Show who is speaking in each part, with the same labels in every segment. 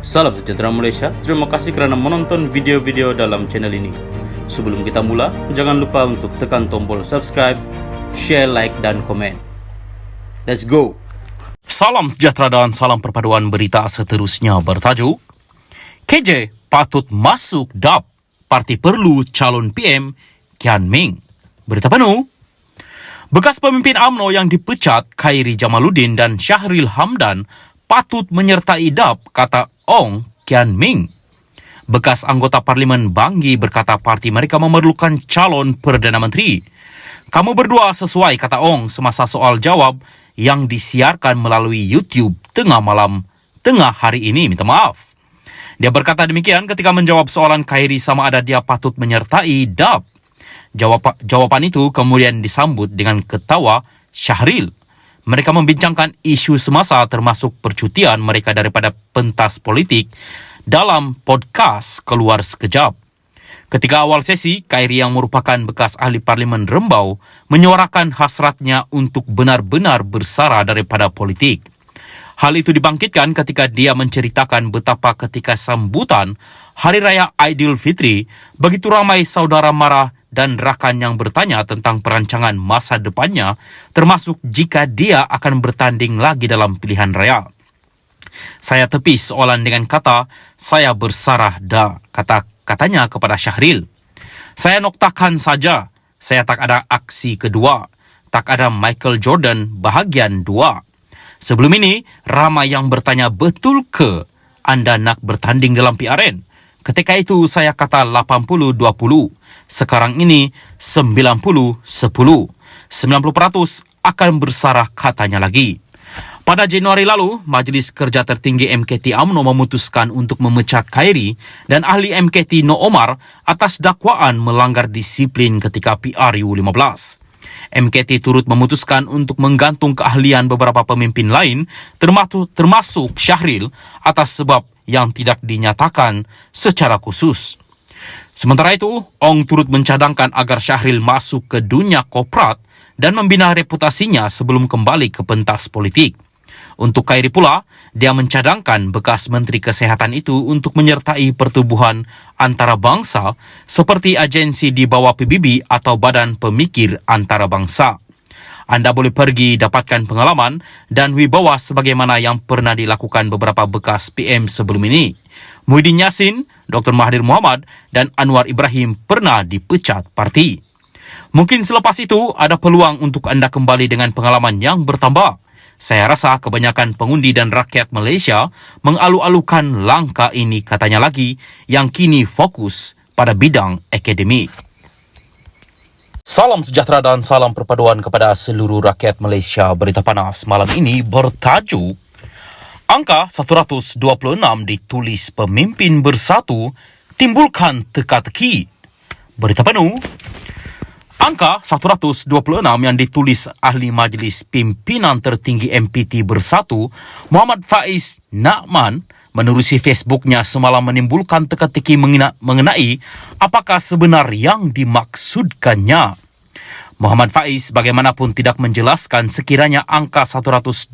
Speaker 1: Salam sejahtera Malaysia, terima kasih kerana menonton video-video dalam channel ini. Sebelum kita mula, jangan lupa untuk tekan tombol subscribe, share, like dan komen. Let's go!
Speaker 2: Salam sejahtera dan salam perpaduan berita seterusnya bertajuk KJ patut masuk DAP, parti perlu calon PM Kian Ming. Berita penuh. Bekas pemimpin UMNO yang dipecat Khairi Jamaluddin dan Syahril Hamdan patut menyertai DAP, kata Ong Kian Ming. Bekas anggota Parlimen Bangi berkata parti mereka memerlukan calon Perdana Menteri. Kamu berdua sesuai, kata Ong semasa soal jawab yang disiarkan melalui YouTube tengah hari ini, minta maaf. Dia berkata demikian ketika menjawab soalan Khairi sama ada dia patut menyertai DAP. Jawapan itu kemudian disambut dengan ketawa Syahril. Mereka membincangkan isu semasa termasuk percutian mereka daripada pentas politik dalam podcast Keluar Sekejap. Ketika awal sesi, Khairi yang merupakan bekas ahli Parlimen Rembau menyuarakan hasratnya untuk benar-benar bersara daripada politik. Hal itu dibangkitkan ketika dia menceritakan betapa ketika sambutan Hari Raya Aidilfitri, begitu ramai saudara mara dan rakan yang bertanya tentang perancangan masa depannya, termasuk jika dia akan bertanding lagi dalam pilihan raya. Saya tepis soalan dengan kata, saya bersarah dah, katanya kepada Syahril. Saya noktakan saja, saya tak ada aksi kedua, tak ada Michael Jordan bahagian 2. Sebelum ini, ramai yang bertanya, betul ke anda nak bertanding dalam PRN? Ketika itu saya kata 80-20. Sekarang ini 90-10. 90% akan bersarah, katanya lagi. Pada Januari lalu, Majlis Kerja Tertinggi MKT UMNO memutuskan untuk memecat Khairi dan ahli MKT No Omar atas dakwaan melanggar disiplin ketika PRU 15. MKT turut memutuskan untuk menggantung keahlian beberapa pemimpin lain termasuk Syahril atas sebab yang tidak dinyatakan secara khusus. Sementara itu, Ong turut mencadangkan agar Syahril masuk ke dunia korporat dan membina reputasinya sebelum kembali ke pentas politik. Untuk Khairi pula, dia mencadangkan bekas Menteri Kesehatan itu untuk menyertai pertubuhan antarabangsa seperti agensi di bawah PBB atau Badan Pemikir Antarabangsa. Anda boleh pergi dapatkan pengalaman dan wibawa sebagaimana yang pernah dilakukan beberapa bekas PM sebelum ini. Muhyiddin Yassin, Dr. Mahathir Mohamad dan Anwar Ibrahim pernah dipecat parti. Mungkin selepas itu ada peluang untuk anda kembali dengan pengalaman yang bertambah. Saya rasa kebanyakan pengundi dan rakyat Malaysia mengalu-alukan langkah ini, katanya lagi, yang kini fokus pada bidang akademik. Salam sejahtera dan salam perpaduan kepada seluruh rakyat Malaysia. Berita panas malam ini bertajuk Angka 126 ditulis pemimpin bersatu timbulkan teka-teki. Berita penuh. Angka 126 yang ditulis ahli Majlis Pimpinan Tertinggi MPT Bersatu Muhammad Faiz Nakman menerusi Facebooknya semalam menimbulkan teka-teki mengenai apakah sebenar yang dimaksudkannya. Muhammad Faiz bagaimanapun tidak menjelaskan sekiranya angka 126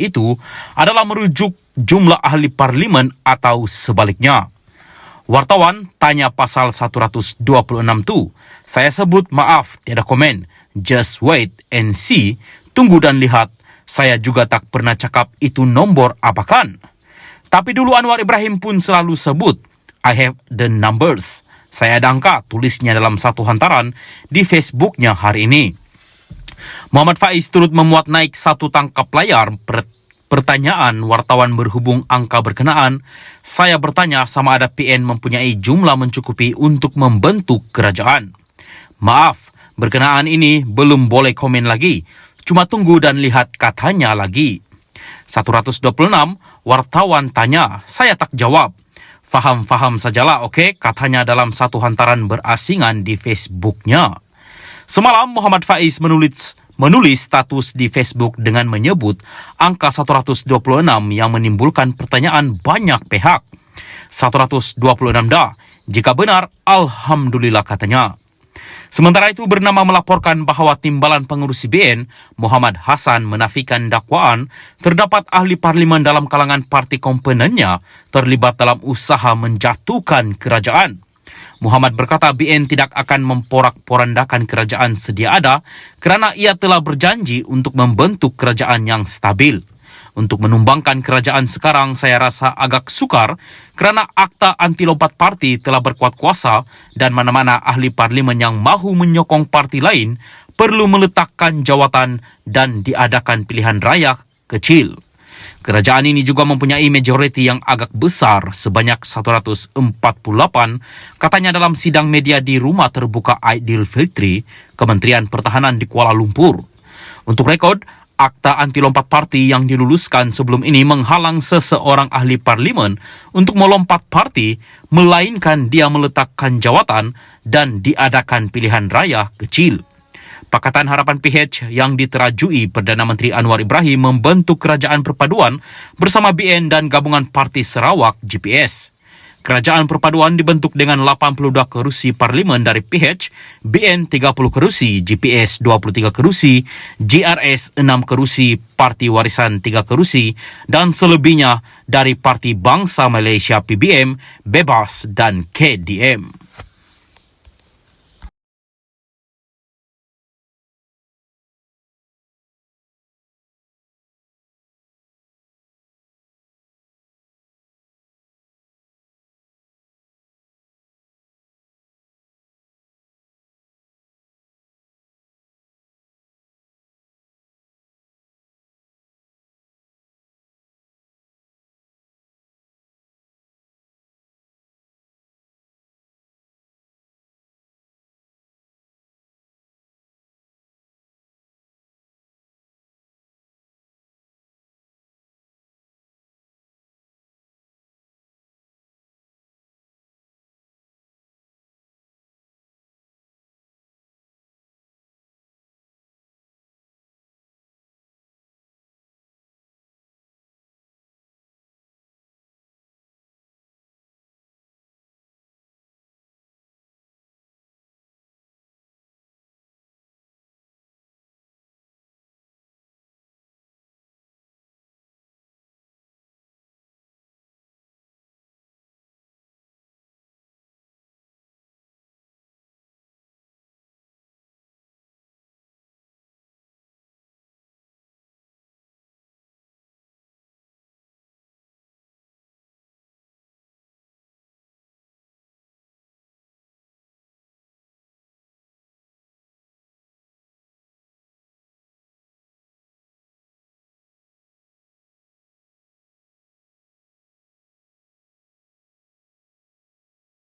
Speaker 2: itu adalah merujuk jumlah ahli parlimen atau sebaliknya. Wartawan tanya pasal 126 tu. Saya sebut maaf, tiada komen. Just wait and see. Tunggu dan lihat. Saya juga tak pernah cakap itu nombor apakan. Tapi dulu Anwar Ibrahim pun selalu sebut, I have the numbers. Saya ada angka, tulisnya dalam satu hantaran di Facebooknya hari ini. Muhammad Faiz turut memuat naik satu tangkap layar pertanyaan wartawan berhubung angka berkenaan. Saya bertanya sama ada PN mempunyai jumlah mencukupi untuk membentuk kerajaan. Maaf, berkenaan ini belum boleh komen lagi. Cuma tunggu dan lihat, katanya lagi. 126, wartawan tanya, saya tak jawab. Faham sajalah, okey, katanya dalam satu hantaran berasingan di Facebooknya. Semalam Muhammad Faiz menulis status di Facebook dengan menyebut angka 126 yang menimbulkan pertanyaan banyak pihak. 126 dah. Jika benar, Alhamdulillah, katanya. Sementara itu, Bernama melaporkan bahawa timbalan pengurusi BN, Muhammad Hassan, menafikan dakwaan terdapat ahli parlimen dalam kalangan parti komponennya terlibat dalam usaha menjatuhkan kerajaan. Muhammad berkata BN tidak akan memporak-porandakan kerajaan sedia ada kerana ia telah berjanji untuk membentuk kerajaan yang stabil. Untuk menumbangkan kerajaan sekarang, saya rasa agak sukar kerana Akta Anti Lompat Parti telah berkuat kuasa dan mana-mana ahli parlimen yang mahu menyokong parti lain perlu meletakkan jawatan dan diadakan pilihan raya kecil. Kerajaan ini juga mempunyai majoriti yang agak besar sebanyak 148, katanya dalam sidang media di Rumah Terbuka Aidilfitri, Kementerian Pertahanan di Kuala Lumpur. Untuk rekod, Akta Anti Lompat Parti yang diluluskan sebelum ini menghalang seseorang ahli parlimen untuk melompat parti, melainkan dia meletakkan jawatan dan diadakan pilihan raya kecil. Pakatan Harapan PH yang diterajui Perdana Menteri Anwar Ibrahim membentuk Kerajaan Perpaduan bersama BN dan Gabungan Parti Sarawak GPS. Kerajaan Perpaduan dibentuk dengan 82 kerusi parlimen dari PH, BN 30 kerusi, GPS 23 kerusi, GRS 6 kerusi, Parti Warisan 3 kerusi, dan selebihnya dari Parti Bangsa Malaysia PBM, Bebas dan KDM.